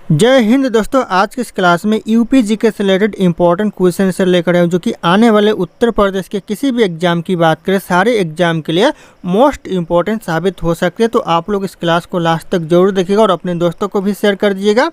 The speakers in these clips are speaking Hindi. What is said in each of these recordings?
जय हिंद दोस्तों। आज की इस क्लास में यूपी जीके से रिलेटेड इंपॉर्टेंट क्वेश्चन से लेकर आए हूं, जो कि आने वाले उत्तर प्रदेश के किसी भी एग्जाम की बात करें सारे एग्जाम के लिए मोस्ट इंपॉर्टेंट साबित हो सकते हैं। तो आप लोग इस क्लास को लास्ट तक जरूर देखिएगा और अपने दोस्तों को भी शेयर कर दीजिएगा।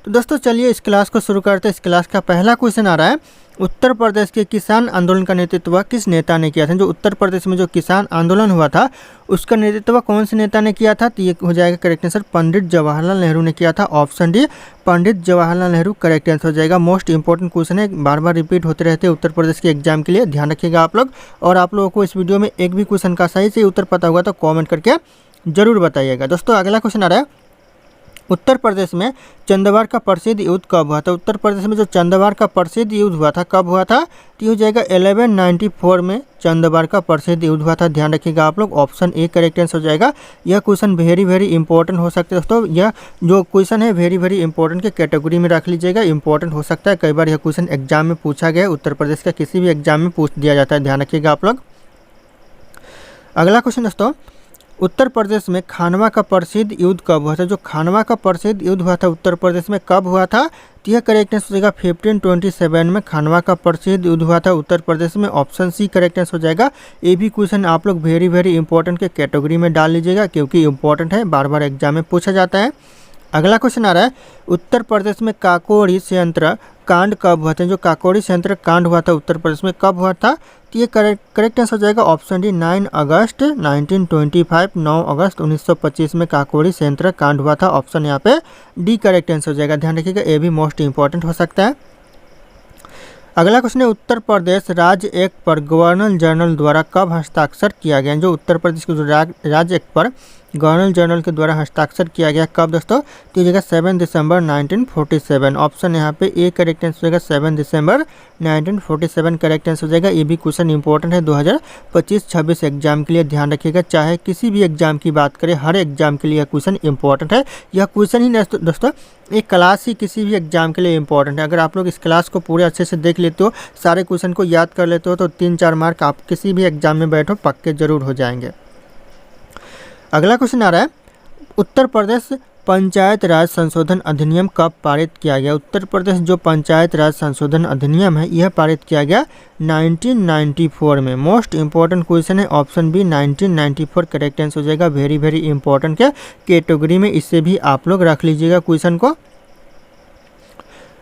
तो दोस्तों चलिए इस क्लास को शुरू करते हैं। इस क्लास का पहला क्वेश्चन आ रहा है, उत्तर प्रदेश के किसान आंदोलन का नेतृत्व किस नेता ने किया था। जो उत्तर प्रदेश में जो किसान आंदोलन हुआ था उसका नेतृत्व कौन से नेता ने किया था, तो ये हो जाएगा करेक्ट आंसर पंडित जवाहरलाल नेहरू ने किया था। Option D Pandit Jawaharlal Nehru correct answer हो जाएगा। मोस्ट इंपॉर्टेंट क्वेश्चन है, बार बार रिपीट होते रहते हैं उत्तर प्रदेश के एग्जाम के लिए, ध्यान रखिएगा आप लोग। और आप लोगों को इस वीडियो में एक भी क्वेश्चन का सही से उत्तर पता होगा तो कॉमेंट करके जरूर बताइएगा। दोस्तों अगला क्वेश्चन आ रहा है, उत्तर प्रदेश में चंदवार का प्रसिद्ध युद्ध कब हुआ था। उत्तर प्रदेश में जो चंदवार का प्रसिद्ध युद्ध हुआ था कब हुआ था, तो हो जाएगा 1194 में चंदवार का प्रसिद्ध युद्ध हुआ था। ध्यान रखिएगा आप लोग, ऑप्शन ए करेक्ट आंसर हो जाएगा। यह क्वेश्चन वेरी इंपॉर्टेंट हो सकता है दोस्तों। यह जो क्वेश्चन है वेरी इंपॉर्टेंट के कैटेगरी में रख लीजिएगा, इंपॉर्टेंट हो सकता है। कई बार यह क्वेश्चन एग्जाम में पूछा गया है, उत्तर प्रदेश का किसी भी एग्जाम में पूछ दिया जाता है, ध्यान रखिएगा आप लोग। अगला क्वेश्चन दोस्तों, उत्तर प्रदेश में खानवा का प्रसिद्ध युद्ध कब हुआ था। जो खानवा का प्रसिद्ध युद्ध हुआ था उत्तर प्रदेश में कब हुआ था, तो यह करेक्ट आंसर हो जाएगा 1527 में खानवा का प्रसिद्ध युद्ध हुआ था उत्तर प्रदेश में। ऑप्शन सी करेक्ट आंसर हो जाएगा। ये भी क्वेश्चन आप लोग वेरी इंपॉर्टेंट के कैटेगरी में डाल लीजिएगा, क्योंकि इंपॉर्टेंट है, बार बार एग्जाम में पूछा जाता है। अगला क्वेश्चन आ रहा है, उत्तर प्रदेश में काकोरी संयंत्र कांड कब हुआ था। जो काकोरी संयंत्र कांड हुआ था उत्तर प्रदेश में कब हुआ था, तो ये करेक्ट आंसर हो जाएगा। ऑप्शन डी 9 अगस्त 1925, 9 अगस्त 1925 में काकोरी संयंत्र कांड हुआ था। ऑप्शन यहाँ पे डी करेक्ट आंसर हो जाएगा, ध्यान रखिएगा, ये भी मोस्ट इंपॉर्टेंट हो सकता है। अगला क्वेश्चन है, उत्तर प्रदेश राज्य एक्ट पर गवर्नर जनरल द्वारा कब हस्ताक्षर किया गया। जो उत्तर प्रदेश के जो राज्य एक्ट पर गवर्नर जनरल के द्वारा हस्ताक्षर किया गया कब दोस्तों, तो ये जगह 7 दिसंबर 1947। ऑप्शन यहाँ पे ए करेक्ट आंसर हो जाएगा, 7 दिसंबर 1947 करेक्ट आंसर हो जाएगा। ये भी क्वेश्चन इंपॉर्टेंट है 2025-26 एग्जाम के लिए, ध्यान रखिएगा। चाहे किसी भी एग्जाम की बात करें, हर एग्जाम के लिए यह क्वेश्चन इंपॉर्टेंट है। यह क्वेश्चन ही दोस्तों एक क्लास ही किसी भी एग्जाम के लिए इंपॉर्टेंट है। अगर आप लोग इस क्लास को पूरे अच्छे से देख लेते हो, सारे क्वेश्चन को याद कर लेते हो, तो 3-4 मार्क आप किसी भी एग्जाम में बैठो पक्के जरूर हो जाएंगे। अगला क्वेश्चन आ रहा है, उत्तर प्रदेश पंचायत राज संशोधन अधिनियम कब पारित किया गया। उत्तर प्रदेश जो पंचायत राज संशोधन अधिनियम है यह पारित किया गया 1994 में। मोस्ट इंपॉर्टेंट क्वेश्चन है, ऑप्शन बी 1994 करेक्ट आंसर हो जाएगा। वेरी इंपॉर्टेंट के कैटेगरी में इससे भी आप लोग रख लीजिएगा क्वेश्चन को।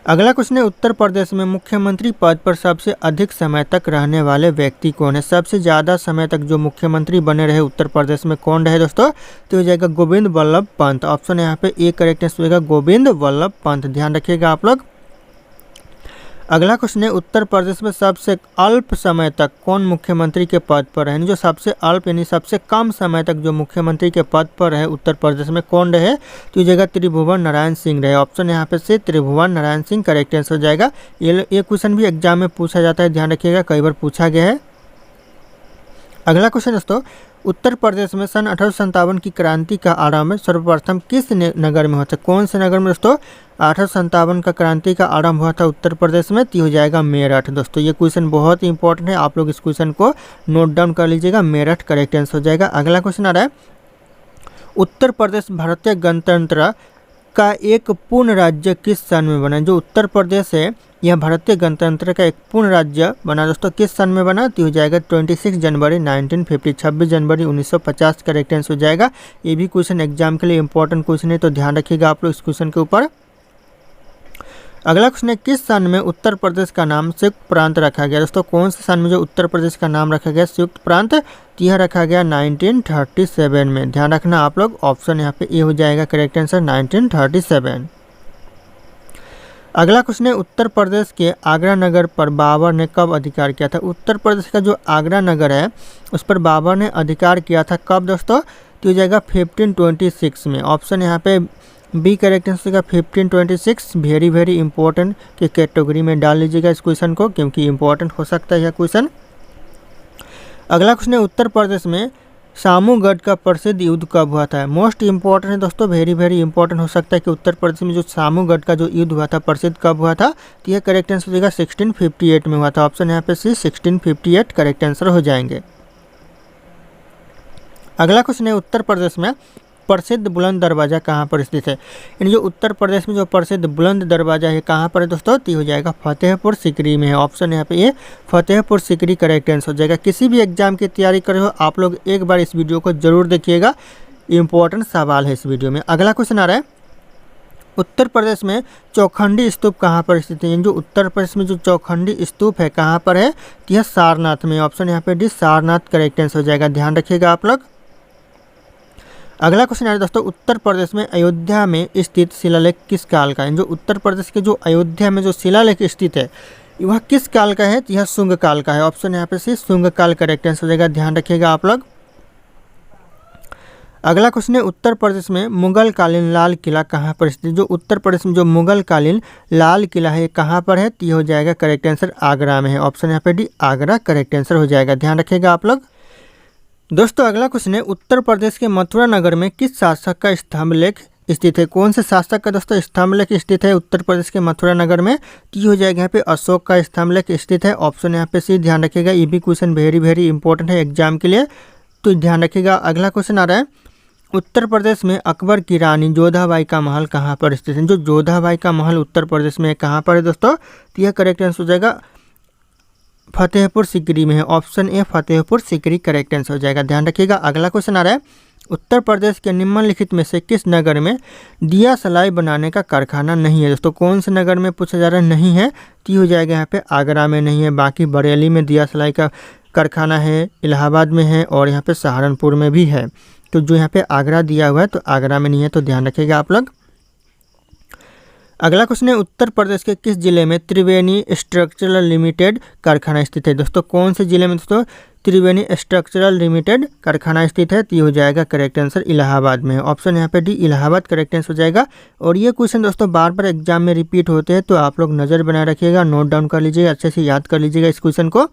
अगला क्वेश्चन है, उत्तर प्रदेश में मुख्यमंत्री पद पर सबसे अधिक समय तक रहने वाले व्यक्ति कौन है। सबसे ज़्यादा समय तक जो मुख्यमंत्री बने रहे उत्तर प्रदेश में कौन रहे दोस्तों, तो हो जाएगा गोविंद वल्लभ पंत। ऑप्शन यहाँ पे ए करेक्ट आंसर होगा, गोविंद वल्लभ पंत, ध्यान रखिएगा आप लोग। अगला क्वेश्चन है, उत्तर प्रदेश में सबसे अल्प समय तक कौन मुख्यमंत्री के पद पर है। जो सबसे अल्प यानी सबसे कम समय तक जो मुख्यमंत्री के पद पर है उत्तर प्रदेश में कौन रहे, तो ये जगह त्रिभुवन नारायण सिंह रहे। ऑप्शन यहाँ पे से त्रिभुवन नारायण सिंह करेक्ट आंसर हो जाएगा। ये क्वेश्चन भी एग्जाम में पूछा जाता है, ध्यान रखिएगा, कई बार पूछा गया है। अगला क्वेश्चन दोस्तों, उत्तर प्रदेश में सन 1857 की क्रांति का आरंभ सर्वप्रथम किस नगर में हुआ था। कौन से नगर में दोस्तों 1857 का क्रांति का आरंभ हुआ था उत्तर प्रदेश में, तो हो जाएगा मेरठ। दोस्तों ये क्वेश्चन बहुत इंपॉर्टेंट है, आप लोग इस क्वेश्चन को नोट डाउन कर लीजिएगा, मेरठ करेक्ट आंसर हो जाएगा। अगला क्वेश्चन आ रहा है, उत्तर प्रदेश भारतीय गणतंत्र का एक पूर्ण राज्य किस सन में बना। जो उत्तर प्रदेश है यह भारतीय गणतंत्र का एक पूर्ण राज्य बना दोस्तों, किस सन में बना, तो हो जाएगा 26 जनवरी 1950, 26 जनवरी 1950 करेक्ट आंसर हो जाएगा। ये भी क्वेश्चन एग्जाम के लिए इंपॉर्टेंट क्वेश्चन है, तो ध्यान रखिएगा आप लोग इस क्वेश्चन के ऊपर। अगला क्वेश्चन है, किस सन में उत्तर प्रदेश का नाम संयुक्त प्रांत रखा गया। दोस्तों कौन से सन में जो उत्तर प्रदेश का नाम रखा गया संयुक्त प्रांत, तो यह रखा गया 1937 में, ध्यान रखना आप लोग। ऑप्शन यहाँ पे ए हो जाएगा करेक्ट आंसर 1937। अगला क्वेश्चन है, उत्तर प्रदेश के आगरा नगर पर बाबर ने कब अधिकार किया था। उत्तर प्रदेश का जो आगरा नगर है उस पर बाबर ने अधिकार किया था कब दोस्तों, तो हो जाएगा 1526 में। ऑप्शन यहाँ पे बी करेक्ट आंसर का 1526। वेरी इंपॉर्टेंट के कैटेगरी में डाल लीजिएगा इस क्वेश्चन को, क्योंकि इंपॉर्टेंट हो सकता है यह क्वेश्चन। अगला क्वेश्चन है, उत्तर प्रदेश में सामूगढ़ का प्रसिद्ध युद्ध कब हुआ था। मोस्ट इंपॉर्टेंट है दोस्तों, वेरी इंपॉर्टेंट हो सकता है कि उत्तर प्रदेश में जो सामूगढ़ का जो युद्ध हुआ था प्रसिद्ध कब हुआ था, तो यह करेक्ट आंसर हो जाएगा 1658 में हुआ था। ऑप्शन यहाँ पे सी 1658 करेक्ट आंसर हो जाएंगे। अगला क्वेश्चन है, उत्तर प्रदेश में प्रसिद्ध बुलंद दरवाज़ा कहाँ पर स्थित है। यानी जो उत्तर प्रदेश में जो प्रसिद्ध बुलंद दरवाज़ा है कहाँ पर है दोस्तों, तो ये हो जाएगा फतेहपुर सीकरी में है। ऑप्शन यहाँ पे ये फतेहपुर सीकरी करेक्ट आंसर हो जाएगा। किसी भी एग्जाम की तैयारी कर रहे हो आप लोग एक बार इस वीडियो को जरूर देखिएगा, इंपॉर्टेंट सवाल है इस वीडियो में। अगला क्वेश्चन आ रहा है, उत्तर प्रदेश में चौखंडी स्तूप कहाँ पर स्थित है। जो उत्तर प्रदेश में जो चौखंडी स्तूप है कहाँ पर है, तो यह सारनाथ में। ऑप्शन यहाँ पे डी सारनाथ करेक्ट आंसर हो जाएगा, ध्यान रखिएगा आप लोग। अगला क्वेश्चन आ रहा है दोस्तों, उत्तर प्रदेश में अयोध्या में स्थित शिलालेख किस काल का है। जो उत्तर प्रदेश के जो अयोध्या में जो शिलालेख स्थित है वह किस काल का है, तो यह शुंग काल का है। ऑप्शन यहाँ पे सी शुंग काल करेक्ट आंसर हो जाएगा, ध्यान रखिएगा आप लोग। अगला क्वेश्चन है, उत्तर प्रदेश में मुगल कालीन लाल किला कहाँ पर स्थित है। जो उत्तर प्रदेश में जो मुगल कालीन लाल किला है कहाँ पर है, तो ये हो जाएगा करेक्ट आंसर आगरा में है। ऑप्शन यहाँ पे डी आगरा करेक्ट आंसर हो जाएगा, ध्यान रखिएगा आप लोग। दोस्तों अगला क्वेश्चन है, उत्तर प्रदेश के मथुरा नगर में किस शासक का स्तंभलेख स्थित है। कौन से शासक का दोस्तों स्तंभलेख स्थित है उत्तर प्रदेश के मथुरा नगर में, तो ये हो जाएगा यहाँ पे अशोक का स्तंभलेख स्थित है। ऑप्शन यहाँ पे सी, ध्यान रखिएगा। ये भी क्वेश्चन वेरी इंपॉर्टेंट है एग्जाम के लिए, तो ध्यान रखिएगा। अगला क्वेश्चन आ रहा है, उत्तर प्रदेश में अकबर की रानी जोधाबाई का महल कहाँ पर स्थित है। जो जोधाबाई का महल उत्तर प्रदेश में कहाँ पर है दोस्तों, तो यह करेक्ट आंसर हो जाएगा फतेहपुर सीकरी में है। Option A Fatehpur Sikri correct answer हो जाएगा, ध्यान रखिएगा। अगला क्वेश्चन आ रहा है, उत्तर प्रदेश के निम्नलिखित में से किस नगर में दिया सलाई बनाने का कारखाना नहीं है। दोस्तों कौन से नगर में पूछा जा रहा है नहीं है, तो हो जाएगा यहाँ पे आगरा में नहीं है। बाकी बरेली में दिया सलाई का कारखाना है, इलाहाबाद में है और यहाँ पे सहारनपुर में भी है। तो जो यहाँ पे आगरा दिया हुआ है तो आगरा में नहीं है, तो ध्यान रखिएगा आप लोग। अगला क्वेश्चन है, उत्तर प्रदेश के किस जिले में त्रिवेणी स्ट्रक्चरल लिमिटेड कारखाना स्थित है। दोस्तों कौन से जिले में दोस्तों त्रिवेणी स्ट्रक्चरल लिमिटेड कारखाना स्थित है, तो ये हो जाएगा करेक्ट आंसर इलाहाबाद में है। ऑप्शन यहाँ पे डी इलाहाबाद करेक्ट आंसर हो जाएगा। और ये क्वेश्चन दोस्तों बार बार एग्जाम में रिपीट होते हैं, तो आप लोग नज़र बनाए रखिएगा, नोट डाउन कर लीजिएगा, अच्छे से याद कर लीजिएगा इस क्वेश्चन को।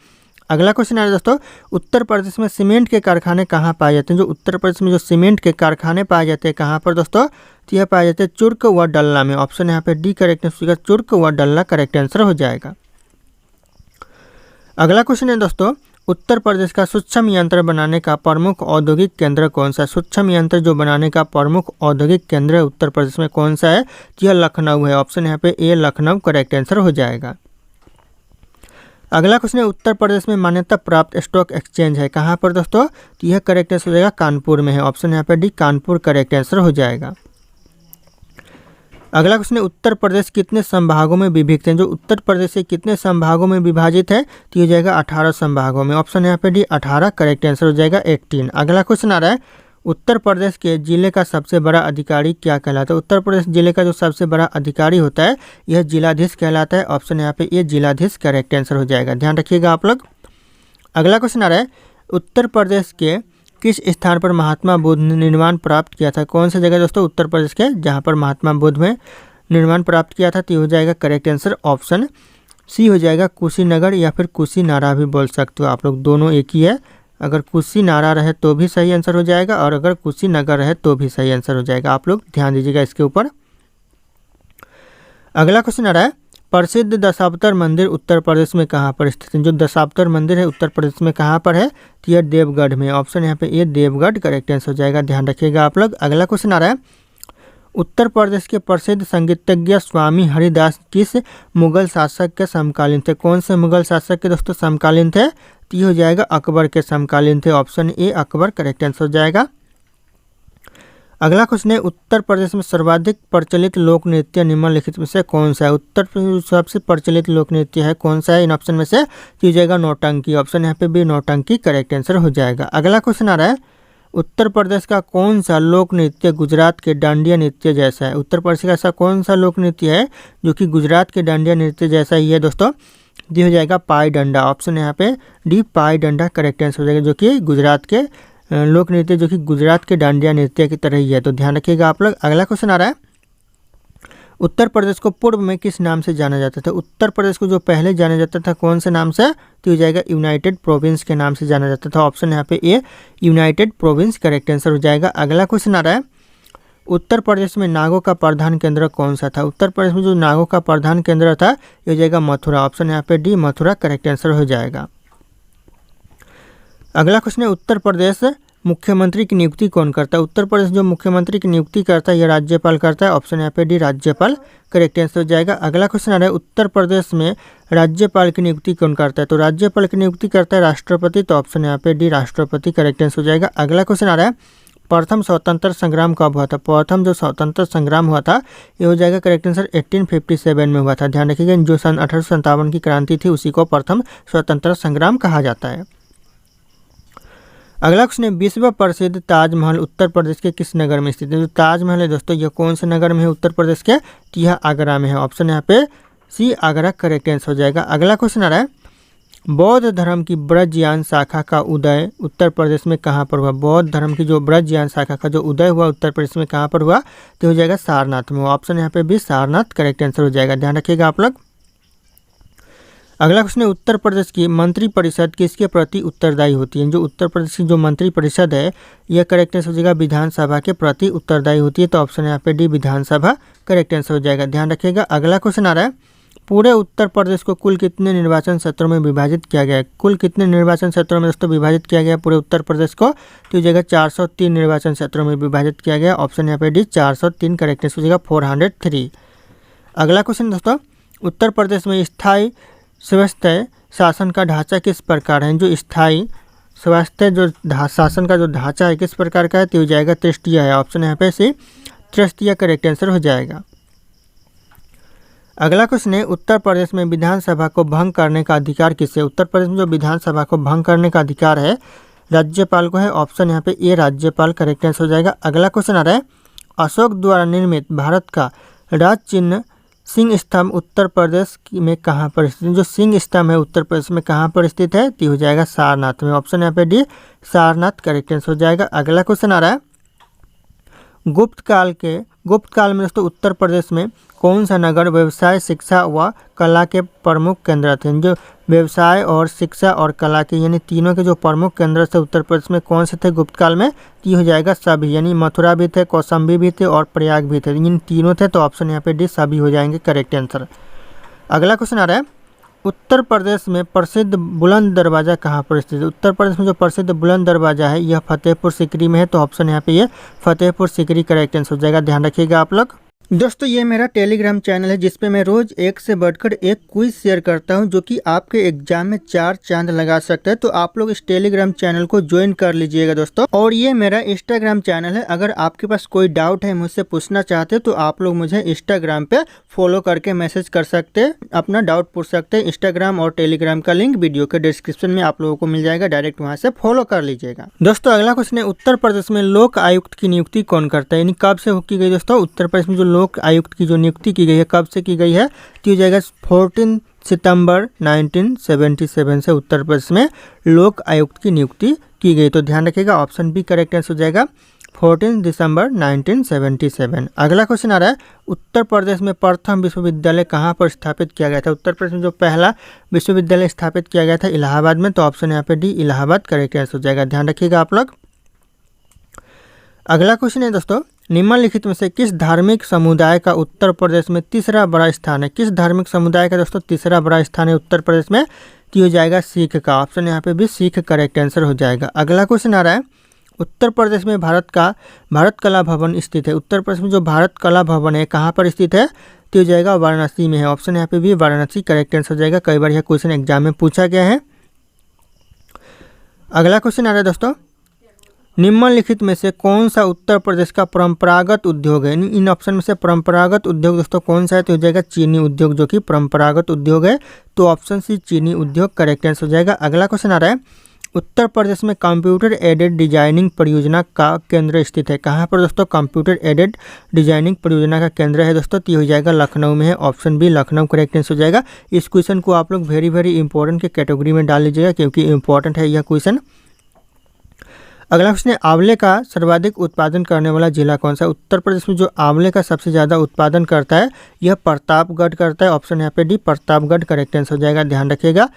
अगला क्वेश्चन आ रहा है दोस्तों, उत्तर प्रदेश में सीमेंट के कारखाने कहाँ पाए जाते हैं। जो उत्तर प्रदेश में जो सीमेंट के कारखाने पाए जाते हैं कहाँ पर दोस्तों, तो यह पाए जाते हैं चुर्क व डल्ला में। ऑप्शन यहाँ पे डी करेक्ट आंसर, चुर्क व डल्ला करेक्ट आंसर हो जाएगा। अगला क्वेश्चन है दोस्तों, उत्तर प्रदेश का सूक्ष्म यंत्र बनाने का प्रमुख औद्योगिक केंद्र कौन सा है। सूक्ष्म यंत्र जो बनाने का प्रमुख औद्योगिक केंद्र उत्तर प्रदेश में कौन सा है, तो यह लखनऊ है। ऑप्शन यहाँ पे ए लखनऊ करेक्ट आंसर हो जाएगा। अगला क्वेश्चन है, उत्तर प्रदेश में मान्यता प्राप्त स्टॉक एक्सचेंज है कहाँ पर दोस्तों, तो यह करेक्ट आंसर हो जाएगा कानपुर में है। ऑप्शन यहाँ पे डी कानपुर करेक्ट आंसर हो जाएगा। अगला क्वेश्चन है, उत्तर प्रदेश कितने संभागों में विभक्त है। जो उत्तर प्रदेश से कितने संभागों में विभाजित है, तो ये जाएगा 18 संभागों में। ऑप्शन यहाँ पे डी 18 करेक्ट आंसर हो जाएगा 18। अगला क्वेश्चन आ रहा है, उत्तर प्रदेश के जिले का सबसे बड़ा अधिकारी क्या कहलाता है। उत्तर प्रदेश जिले का जो सबसे बड़ा अधिकारी होता है यह जिलाधीश कहलाता है। ऑप्शन यहाँ पे ये जिलाधीश करेक्ट आंसर हो जाएगा, ध्यान रखिएगा आप लोग। अगला क्वेश्चन आ रहा है, उत्तर प्रदेश के किस स्थान पर महात्मा बुद्ध ने निर्माण प्राप्त किया था। कौन सा जगह दोस्तों उत्तर प्रदेश के जहाँ पर महात्मा बुद्ध में निर्माण प्राप्त किया था, तो हो जाएगा करेक्ट आंसर ऑप्शन सी हो जाएगा कुशीनगर या फिर कुशीनारा भी बोल सकते हो आप लोग, दोनों एक ही है। अगर कुशीनारा रहे तो भी सही आंसर हो जाएगा और अगर कुशीनगर रहे तो भी सही आंसर हो जाएगा। आप लोग ध्यान दीजिएगा इसके ऊपर। अगला क्वेश्चन आ रहा है, प्रसिद्ध दशावतार मंदिर उत्तर प्रदेश में कहाँ पर स्थित है। जो दशावतार मंदिर है उत्तर प्रदेश में कहाँ पर है, तो यह देवगढ़ में। ऑप्शन यहाँ पे ये देवगढ़ करेक्ट आंसर हो जाएगा, ध्यान रखिएगा आप लोग। अगला क्वेश्चन आ रहा है, उत्तर प्रदेश के प्रसिद्ध संगीतज्ञ स्वामी हरिदास किस मुगल शासक के समकालीन थे। कौन से मुगल शासक के दोस्तों समकालीन थे, तो ये हो जाएगा अकबर के समकालीन थे। Option A Akbar correct answer हो जाएगा। अगला क्वेश्चन है, उत्तर प्रदेश में सर्वाधिक प्रचलित लोक नृत्य निम्नलिखित में से कौन सा है। उत्तर प्रदेश में सबसे प्रचलित लोक नृत्य है कौन सा है इन ऑप्शन में से, तो हो जाएगा नौटंकी। ऑप्शन यहाँ पे भी नौटंकी करेक्ट आंसर हो जाएगा। अगला क्वेश्चन आ रहा है, उत्तर प्रदेश का कौन सा लोक नृत्य गुजरात के डांडिया नृत्य जैसा है। उत्तर प्रदेश का ऐसा कौन सा लोक नृत्य है जो कि गुजरात के डांडिया नृत्य जैसा ही है दोस्तों, ये हो जाएगा पाई डंडा। ऑप्शन यहाँ पे डी पाई डंडा करेक्ट आंसर हो जाएगा, जो कि गुजरात के लोक नृत्य जो कि गुजरात के डांडिया नृत्य की तरह ही है, तो ध्यान रखिएगा आप लोग। अगला क्वेश्चन आ रहा है, उत्तर प्रदेश को पूर्व में किस नाम से जाना जाता था। उत्तर प्रदेश को जो पहले जाना जाता था कौन से नाम से, तो हो जाएगा यूनाइटेड प्रोविंस के नाम से जाना जाता था। ऑप्शन यहाँ पे ए यूनाइटेड प्रोविंस करेक्ट आंसर हो जाएगा। अगला क्वेश्चन आ रहा है, उत्तर प्रदेश में नागों का प्रधान केंद्र कौन सा था। उत्तर प्रदेश में जो नागों का प्रधान केंद्र था ये हो जाएगा मथुरा। ऑप्शन यहाँ पे डी मथुरा करेक्ट आंसर हो जाएगा। अगला क्वेश्चन है, उत्तर प्रदेश मुख्यमंत्री की नियुक्ति कौन करता है? उत्तर प्रदेश जो मुख्यमंत्री की नियुक्ति करता है यह राज्यपाल करता है। ऑप्शन यहाँ पे डी राज्यपाल करेक्ट आंसर हो जाएगा। अगला क्वेश्चन आ रहा है उत्तर प्रदेश में राज्यपाल की नियुक्ति कौन करता है? तो राज्यपाल की नियुक्ति करता है राष्ट्रपति। तो ऑप्शन यहाँ पे डी राष्ट्रपति करेक्ट आंसर हो जाएगा। अगला क्वेश्चन आ रहा है प्रथम स्वतंत्र संग्राम कब हुआ था? प्रथम जो स्वतंत्र संग्राम हुआ था ये हो जाएगा करेक्ट आंसर 1857 में हुआ था। ध्यान रखिएगा, जो सन 1857 की क्रांति थी उसी को प्रथम स्वतंत्र संग्राम कहा जाता है। अगला क्वेश्चन है विश्व प्रसिद्ध ताजमहल उत्तर प्रदेश के किस नगर में स्थित है? जो ताजमहल है दोस्तों यह कौन से नगर में है उत्तर प्रदेश के? तो यह आगरा में है। ऑप्शन यहाँ पे सी आगरा करेक्ट आंसर हो जाएगा। अगला क्वेश्चन आ रहा है बौद्ध धर्म की ब्रजयान शाखा का उदय उत्तर प्रदेश में कहाँ पर हुआ? बौद्ध धर्म की जो ब्रजयान शाखा का जो उदय हुआ उत्तर प्रदेश में कहाँ पर हुआ? तो हो जाएगा सारनाथ में। ऑप्शन यहाँ पे भी सारनाथ करेक्ट आंसर हो जाएगा। ध्यान रखिएगा आप लोग। अगला क्वेश्चन है उत्तर प्रदेश की मंत्रिपरिषद किसके प्रति उत्तरदायी होती है? जो उत्तर प्रदेश की जो मंत्रिपरिषद है यह करेक्ट आंसर हो जाएगा विधानसभा के प्रति उत्तरदायी होती है। तो ऑप्शन यहाँ पे डी विधानसभा करेक्ट आंसर हो जाएगा। ध्यान रखिएगा। अगला क्वेश्चन आ रहा है पूरे उत्तर प्रदेश को कुल कितने निर्वाचन क्षेत्रों में विभाजित किया गया है? कुल कितने निर्वाचन क्षेत्रों में दोस्तों विभाजित किया गया पूरे उत्तर प्रदेश को? तो जगह 403 निर्वाचन क्षेत्रों में विभाजित किया गया। ऑप्शन यहाँ पे डी 403 करेक्ट आंसर हो जाएगा 403। अगला क्वेश्चन दोस्तों उत्तर प्रदेश में स्थायी स्वास्थ्य शासन का ढांचा किस प्रकार है? जो स्थायी स्वास्थ्य जो शासन का जो ढांचा है किस प्रकार का है? तो हो जाएगा तृष्टीय है। ऑप्शन यहाँ पे सी तृष्टीय करेक्ट आंसर हो जाएगा। अगला क्वेश्चन है उत्तर प्रदेश में विधानसभा को भंग करने का अधिकार किससे? उत्तर प्रदेश में जो विधानसभा को भंग करने का अधिकार है राज्यपाल को है। ऑप्शन यहाँ पे ए राज्यपाल करेक्ट आंसर हो जाएगा। अगला क्वेश्चन आ रहा है अशोक द्वारा निर्मित भारत का राज चिन्ह सिंह स्तंभ उत्तर प्रदेश में कहाँ पर स्थित है? जो सिंह स्तंभ है उत्तर प्रदेश में कहाँ पर स्थित है? तो हो जाएगा सारनाथ में। ऑप्शन यहाँ पे डी सारनाथ करेक्ट आंसर हो जाएगा। अगला क्वेश्चन आ रहा है गुप्त काल में दोस्तों उत्तर प्रदेश में कौन सा नगर व्यवसाय शिक्षा व कला के प्रमुख केंद्र थे? जो व्यवसाय और शिक्षा और कला के यानी तीनों के जो प्रमुख केंद्र थे उत्तर प्रदेश में कौन से थे गुप्त काल में? तो हो जाएगा सभी, यानी मथुरा भी थे, कौशाम्बी भी थे और प्रयाग भी थे। इन तीनों थे। तो ऑप्शन यहाँ पे डी सभी हो जाएंगे करेक्ट आंसर। अगला क्वेश्चन आ रहा है उत्तर प्रदेश में प्रसिद्ध बुलंद दरवाज़ा कहाँ पर स्थित है? उत्तर प्रदेश में जो प्रसिद्ध बुलंद दरवाज़ा है यह फतेहपुर सीकरी में है। तो ऑप्शन यहाँ पे ये फतेहपुर सीकरी करेक्ट आंसर हो जाएगा। ध्यान रखिएगा आप लोग। दोस्तों ये मेरा टेलीग्राम चैनल है जिसपे मैं रोज एक से बढ़कर एक क्विज शेयर करता हूं जो कि आपके एग्जाम में 4 चांद लगा सकता है। तो आप लोग इस टेलीग्राम चैनल को ज्वाइन कर लीजिएगा दोस्तों। और ये मेरा इंस्टाग्राम चैनल है, अगर आपके पास कोई डाउट है मुझसे पूछना चाहते हैं तो आप लोग मुझे इंस्टाग्राम पे फॉलो करके मैसेज कर सकते हैं, अपना डाउट पूछ सकते हैं। इंस्टाग्राम और टेलीग्राम का लिंक वीडियो के डिस्क्रिप्शन में आप लोगों को मिल जाएगा, डायरेक्ट वहाँ से फॉलो कर लीजिएगा। दोस्तों अगला क्वेश्चन है उत्तर प्रदेश में लोक आयुक्त की नियुक्ति कौन करता है? यानी कब से की गई दोस्तों? उत्तर प्रदेश में जो लोक आयुक्त की जो नियुक्ति की गई है कब से की गई है? तो हो जाएगा 14 सितंबर 1977 से उत्तर प्रदेश में लोक आयुक्त की नियुक्ति की गई। तो ध्यान रखिएगा, ऑप्शन बी करेक्ट आंसर हो जाएगा 14 दिसंबर 1977। अगला क्वेश्चन आ रहा है उत्तर प्रदेश में प्रथम विश्वविद्यालय कहाँ पर स्थापित किया गया था? उत्तर प्रदेश में जो पहला विश्वविद्यालय स्थापित किया गया था इलाहाबाद में। तो ऑप्शन यहाँ पे डी इलाहाबाद करेक्ट आंसर हो जाएगा। ध्यान रखिएगा आप लोग। अगला क्वेश्चन है दोस्तों निम्नलिखित में से किस धार्मिक समुदाय का उत्तर प्रदेश में तीसरा बड़ा स्थान है? किस धार्मिक समुदाय का दोस्तों तीसरा बड़ा स्थान है उत्तर प्रदेश में? तो हो जाएगा सिख का। ऑप्शन यहाँ पे भी सिख करेक्ट आंसर हो जाएगा। अगला क्वेश्चन आ रहा है उत्तर प्रदेश में भारत कला भवन स्थित है। उत्तर प्रदेश में जो भारत कला भवन है कहाँ पर स्थित है? तो हो जाएगा वाराणसी में है। ऑप्शन यहाँ पे भी वाराणसी करेक्ट आंसर हो जाएगा। कई बार यह क्वेश्चन एग्जाम में पूछा गया है। अगला क्वेश्चन आ रहा है दोस्तों निम्नलिखित में से कौन सा उत्तर प्रदेश का परंपरागत उद्योग है? इन ऑप्शन में से परंपरागत उद्योग दोस्तों कौन सा है? तो हो जाएगा चीनी उद्योग, जो कि परंपरागत उद्योग है। तो ऑप्शन सी चीनी उद्योग करेक्ट आंसर हो जाएगा। अगला क्वेश्चन आ रहा है उत्तर प्रदेश में कंप्यूटर एडेड डिजाइनिंग परियोजना का केंद्र स्थित है। कहाँ पर दोस्तों कंप्यूटर एडेड डिजाइनिंग परियोजना का केंद्र है दोस्तों? तो हो जाएगा लखनऊ में है। Option B Lucknow correct answer हो जाएगा। इस क्वेश्चन को आप लोग वेरी इंपॉर्टेंट के कैटेगरी में डाल लीजिएगा क्योंकि इंपॉर्टेंट है यह क्वेश्चन। अगला क्वेश्चन है आंवले का सर्वाधिक उत्पादन करने वाला जिला कौन सा? उत्तर प्रदेश में जो आंवले का सबसे ज़्यादा उत्पादन करता है यह प्रतापगढ़ करता है। ऑप्शन यहाँ पे डी प्रतापगढ़ करेक्ट आंसर हो जाएगा। ध्यान रखिएगा।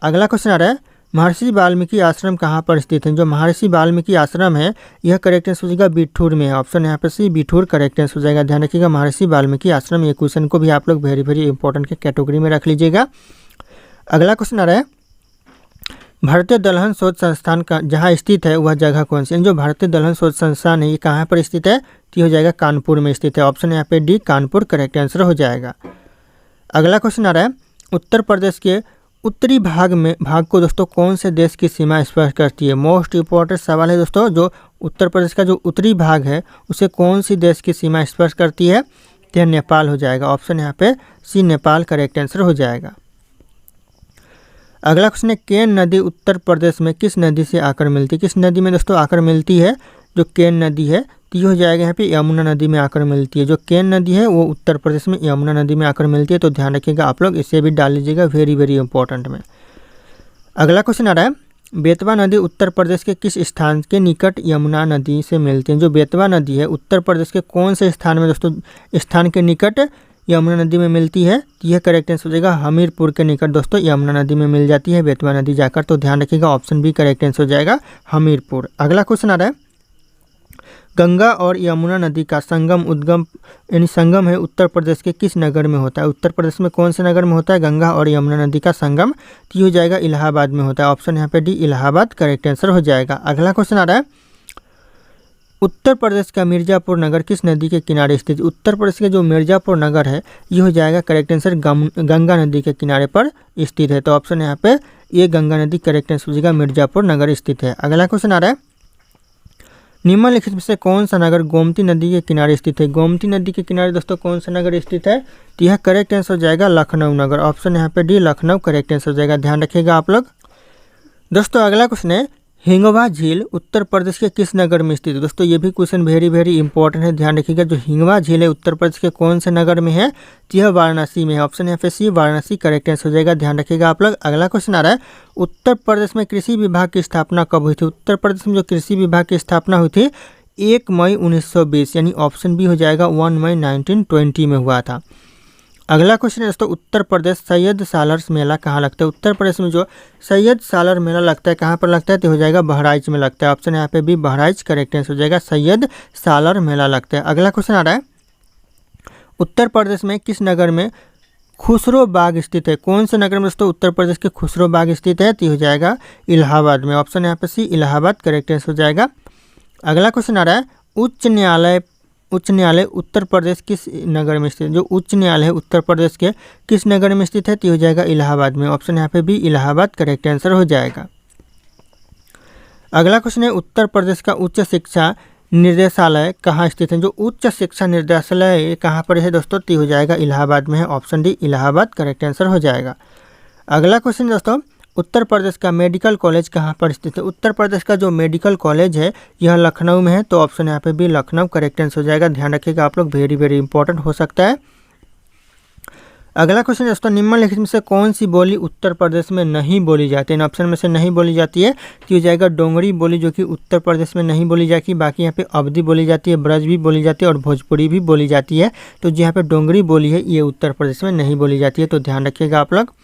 अगला क्वेश्चन आ रहा है महर्षि वाल्मीकि आश्रम कहाँ पर स्थित है? जो महर्षि वाल्मीकि आश्रम है यह करेक्ट आंसर हो जाएगा बिठूर में है। ऑप्शन यहाँ पे सी बिठूर करेक्ट आंसर हो जाएगा। ध्यान रखिएगा महर्षि वाल्मीकि आश्रम, ये क्वेश्चन को भी आप लोग वेरी इंपॉर्टेंट के कैटेगरी में रख लीजिएगा। अगला क्वेश्चन आ रहा है भारतीय दलहन शोध संस्थान का जहाँ स्थित है वह जगह कौन सी है? जो भारतीय दलहन शोध संस्थान है ये कहाँ पर स्थित है? तो ये हो जाएगा कानपुर में स्थित है। ऑप्शन यहाँ पे डी कानपुर करेक्ट आंसर हो जाएगा। अगला क्वेश्चन आ रहा है, उत्तर प्रदेश के उत्तरी भाग को दोस्तों कौन से देश की सीमा स्पर्श करती है? मोस्ट इंपॉर्टेंट सवाल है दोस्तों। जो उत्तर प्रदेश का जो उत्तरी भाग है उसे कौन सी देश की सीमा स्पर्श करती है? तो यह नेपाल हो जाएगा। ऑप्शन यहाँ पे सी नेपाल करेक्ट आंसर हो जाएगा। अगला क्वेश्चन है, केन नदी उत्तर प्रदेश में किस नदी से आकर मिलती है? किस नदी में दोस्तों आकर मिलती है? जो केन नदी है तो ये हो जाएगा यहाँ पे यमुना नदी में आकर मिलती है। जो केन नदी है वो उत्तर प्रदेश में यमुना नदी में आकर मिलती है, तो ध्यान रखिएगा आप लोग, इसे भी डाल लीजिएगा वेरी वेरी इंपॉर्टेंट में। अगला क्वेश्चन आ रहा है, बेतवा नदी उत्तर प्रदेश के किस स्थान के निकट यमुना नदी से मिलती है? जो बेतवा नदी है उत्तर प्रदेश के कौन से स्थान में दोस्तों स्थान के निकट यमुना नदी में मिलती है? तो यह करेक्ट आंसर हो जाएगा हमीरपुर के निकट दोस्तों यमुना नदी में मिल जाती है बेतवा नदी जाकर, तो ध्यान रखिएगा ऑप्शन बी करेक्ट आंसर हो जाएगा हमीरपुर। अगला क्वेश्चन आ रहा है, गंगा और यमुना नदी का उद्गम यानी संगम है उत्तर प्रदेश के किस नगर में होता है? उत्तर प्रदेश में कौन से नगर में होता है गंगा और यमुना नदी का संगम? तो ये हो जाएगा इलाहाबाद में होता है। ऑप्शन यहाँ पे डी इलाहाबाद करेक्ट आंसर हो जाएगा। अगला क्वेश्चन आ रहा है, उत्तर प्रदेश का मिर्ज़ापुर नगर किस नदी के किनारे स्थित? उत्तर प्रदेश का जो मिर्ज़ापुर नगर है ये हो जाएगा करेक्ट आंसर गंगा नदी के किनारे पर स्थित है, तो ऑप्शन यहाँ पे ये गंगा नदी करेक्ट आंसर हो जाएगा मिर्ज़ापुर नगर स्थित है। अगला क्वेश्चन आ रहा है, निम्नलिखित में से कौन सा नगर गोमती नदी के किनारे स्थित है? गोमती नदी के किनारे दोस्तों कौन सा नगर स्थित है? तो यह करेक्ट आंसर हो जाएगा लखनऊ नगर। ऑप्शन यहाँ पे डी लखनऊ करेक्ट आंसर हो जाएगा, ध्यान रखिएगा आप लोग। दोस्तों अगला क्वेश्चन है, हिंगवा झील उत्तर प्रदेश के किस नगर में स्थित है? दोस्तों ये भी क्वेश्चन वेरी वेरी इंपॉर्टेंट है, ध्यान रखिएगा। जो हिंगवा झील है उत्तर प्रदेश के कौन से नगर में है? तो यह वाराणसी में है। ऑप्शन यहाँ पे सी वाराणसी करेक्ट आंसर हो जाएगा, ध्यान रखिएगा आप लोग। अगला क्वेश्चन आ रहा है, उत्तर प्रदेश में कृषि विभाग की स्थापना कब हुई थी? उत्तर प्रदेश में जो कृषि विभाग की स्थापना हुई थी 1 मई 1920 यानी ऑप्शन बी हो जाएगा 1 मई 1920 में हुआ था। अगला क्वेश्चन है दोस्तों, उत्तर प्रदेश सैयद सालर मेला कहाँ लगता है? उत्तर प्रदेश में जो सैयद सालर मेला लगता है कहाँ पर लगता है? तो हो जाएगा बहराइच में लगता है। ऑप्शन यहाँ पे भी बहराइच करेक्ट आंसर हो जाएगा, सैयद सालर मेला लगता है। अगला क्वेश्चन आ रहा है, उत्तर प्रदेश में किस नगर में खुसरो बाग स्थित है? कौन से नगर में दोस्तों उत्तर प्रदेश के खुसरो बाग स्थित है? तो हो जाएगा इलाहाबाद में। ऑप्शन यहाँ पे सी इलाहाबाद करेक्ट आंसर हो जाएगा। अगला क्वेश्चन आ रहा है, उच्च न्यायालय उत्तर प्रदेश किस नगर में स्थित है? जो उच्च न्यायालय है उत्तर प्रदेश के किस नगर में स्थित है? तो हो जाएगा इलाहाबाद में। ऑप्शन यहाँ पे भी इलाहाबाद करेक्ट आंसर हो जाएगा। अगला क्वेश्चन है, उत्तर प्रदेश का उच्च शिक्षा निर्देशालय कहाँ स्थित है? जो उच्च शिक्षा निर्देशालय है कहाँ पर है दोस्तों? तो हो जाएगा इलाहाबाद में है। Option D Allahabad correct answer हो जाएगा। अगला क्वेश्चन दोस्तों, उत्तर प्रदेश का मेडिकल कॉलेज कहाँ पर स्थित है? उत्तर प्रदेश का जो मेडिकल कॉलेज है यह लखनऊ में है, तो ऑप्शन यहाँ पे भी लखनऊ करेक्ट आंसर हो जाएगा, ध्यान रखिएगा आप लोग, वेरी वेरी इंपॉर्टेंट हो सकता है। अगला क्वेश्चन दोस्तों, निम्नलिखित में से कौन सी बोली उत्तर प्रदेश में नहीं बोली जाती है? इन ऑप्शन में से नहीं बोली जाती है तो हो जाएगा डोंगरी बोली, जो कि उत्तर प्रदेश में नहीं बोली जाती। बाकी यहाँ पे अवधी बोली जाती है, ब्रज भी बोली जाती है और भोजपुरी भी बोली जाती है। तो जहाँ पे डोंगरी बोली है ये उत्तर प्रदेश में नहीं बोली जाती है, तो ध्यान रखिएगा आप लोग।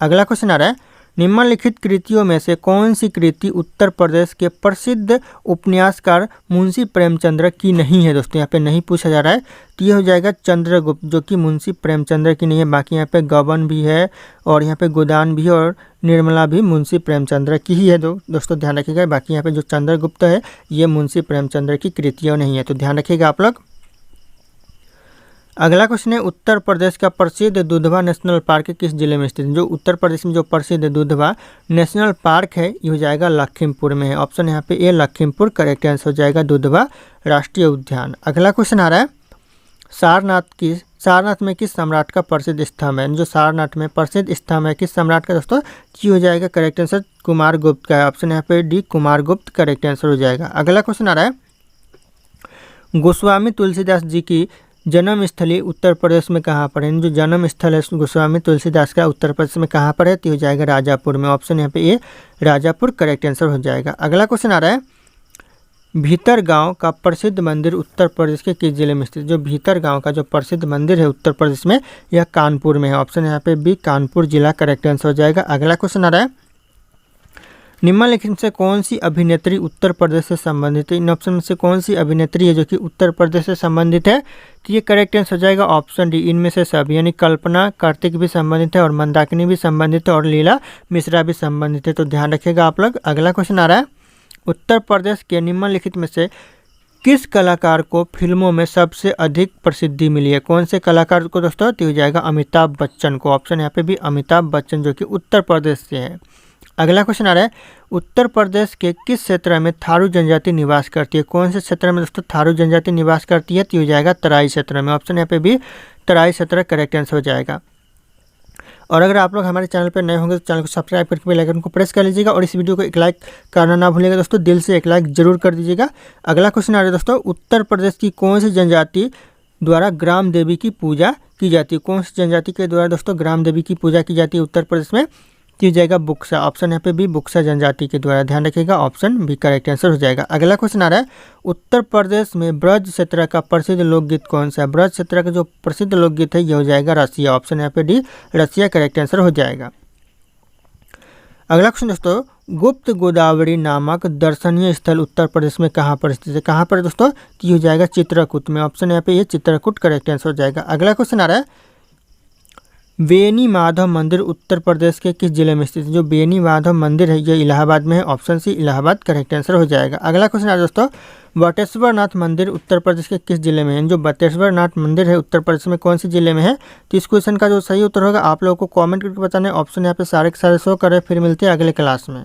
अगला क्वेश्चन आ रहा है, निम्नलिखित कृतियों में से कौन सी कृति उत्तर प्रदेश के प्रसिद्ध उपन्यासकार मुंशी प्रेमचंद्र की नहीं है? दोस्तों यहाँ पे नहीं पूछा जा रहा है, तो ये हो जाएगा चंद्रगुप्त, जो कि मुंशी प्रेमचंद्र की नहीं है। बाकी यहाँ पे गबन भी है और यहाँ पे गोदान भी है और निर्मला भी मुंशी प्रेमचंद्र की ही है। दोस्तों ध्यान रखिएगा, बाकी यहाँ पे जो चंद्रगुप्त है ये मुंशी प्रेमचंद्र की कृतियों नहीं है, तो ध्यान रखिएगा आप लोग। अगला क्वेश्चन है, उत्तर प्रदेश का प्रसिद्ध दुधवा नेशनल पार्क किस जिले में स्थित है? जो उत्तर प्रदेश में जो प्रसिद्ध दुधवा नेशनल पार्क है ये हो जाएगा लखीमपुर में है। ऑप्शन यहाँ पे ए लखीमपुर करेक्ट आंसर हो जाएगा, दुधवा राष्ट्रीय उद्यान। अगला क्वेश्चन आ रहा है, सारनाथ में किस सम्राट का प्रसिद्ध स्तंभ है? जो सारनाथ में प्रसिद्ध स्तंभ है किस सम्राट का दोस्तों? की हो जाएगा करेक्ट आंसर कुमार गुप्त का है। ऑप्शन यहाँ पे डी कुमार गुप्त करेक्ट आंसर हो जाएगा। अगला क्वेश्चन आ रहा है, गोस्वामी तुलसीदास जी की जन्म स्थली उत्तर प्रदेश में कहाँ पर है? जो जन्म स्थल है गोस्वामी तुलसीदास का उत्तर प्रदेश में कहाँ पर है? तो हो जाएगा राजापुर में। ऑप्शन यहाँ पे ए राजापुर करेक्ट आंसर हो जाएगा। अगला क्वेश्चन आ रहा है, भीतर गांव का प्रसिद्ध मंदिर उत्तर प्रदेश के किस जिले में स्थित? जो भीतर गांव का जो प्रसिद्ध मंदिर है उत्तर प्रदेश में यह कानपुर में है। ऑप्शन यहाँ पे बी कानपुर जिला करेक्ट आंसर हो जाएगा। अगला क्वेश्चन आ रहा है, निम्नलिखित में से कौन सी अभिनेत्री उत्तर प्रदेश से संबंधित है? इन ऑप्शन में से कौन सी अभिनेत्री है जो कि उत्तर प्रदेश से संबंधित है? तो ये करेक्ट आंसर हो जाएगा ऑप्शन डी, इनमें से सब, यानी कल्पना कार्तिक भी संबंधित है और मंदाकिनी भी संबंधित है और लीला मिश्रा भी संबंधित है। तो ध्यान रखिएगा आप लोग। अगला क्वेश्चन आ रहा है, उत्तर प्रदेश के निम्नलिखित में से किस कलाकार को फिल्मों में सबसे अधिक प्रसिद्धि मिली है? कौन से कलाकार को दोस्तों? तो हो जाएगा अमिताभ बच्चन को। ऑप्शन यहाँ पे भी अमिताभ बच्चन जो कि उत्तर प्रदेश से है। अगला क्वेश्चन आ रहा है, उत्तर प्रदेश के किस क्षेत्र में थारू जनजाति निवास करती है? कौन से क्षेत्र में दोस्तों थारू जनजाति निवास करती है? तो हो जाएगा तराई क्षेत्र में। ऑप्शन यहाँ पे भी तराई क्षेत्र करेक्ट आंसर हो जाएगा। और अगर आप लोग हमारे चैनल पर नए होंगे तो चैनल को सब्सक्राइब करके बेल आइकन को प्रेस कर लीजिएगा और इस वीडियो को एक लाइक करना ना भूलिएगा दोस्तों, दिल से एक लाइक जरूर कर दीजिएगा। अगला क्वेश्चन आ रहा है दोस्तों, उत्तर प्रदेश की कौन सी जनजाति द्वारा ग्राम देवी की पूजा की जाती है? कौन सी जनजाति के द्वारा दोस्तों ग्राम देवी की पूजा की जाती है उत्तर प्रदेश में? तो जाएगा बुक्सा। ऑप्शन यहाँ पे भी बुक्सा जनजाति के द्वारा। ध्यान रखिएगा, ऑप्शन भी करेक्ट आंसर हो जाएगा। अगला क्वेश्चन आ रहा है, उत्तर प्रदेश में ब्रज क्षेत्र का प्रसिद्ध लोकगीत कौन सा है? ब्रज क्षेत्र का जो प्रसिद्ध लोकगीत है ये हो जाएगा रसिया। ऑप्शन यहाँ पे डी, रसिया करेक्ट आंसर हो जाएगा। अगला क्वेश्चन दोस्तों, गुप्त गोदावरी नामक दर्शनीय स्थल उत्तर प्रदेश में कहाँ पर स्थित है? कहाँ पर दोस्तों? तो हो जाएगा चित्रकूट में। ऑप्शन यहाँ पे ये चित्रकूट करेक्ट आंसर हो जाएगा। अगला क्वेश्चन आ रहा है, बेनी माधव मंदिर उत्तर प्रदेश के किस जिले में स्थित है? जो बेनी माधव मंदिर है ये इलाहाबाद में है। Option C, Allahabad correct answer हो जाएगा। अगला क्वेश्चन है दोस्तों, बटेश्वर नाथ मंदिर उत्तर प्रदेश के किस जिले में है? जो बटेश्वर नाथ मंदिर है उत्तर प्रदेश में कौन सी जिले में है? तो इस क्वेश्चन का जो सही उत्तर होगा आप लोगों को कॉमेंट करके बताना है। ऑप्शन यहाँ पे सारे के सारे शो कर रहे हैं। फिर मिलते हैं अगले क्लास में।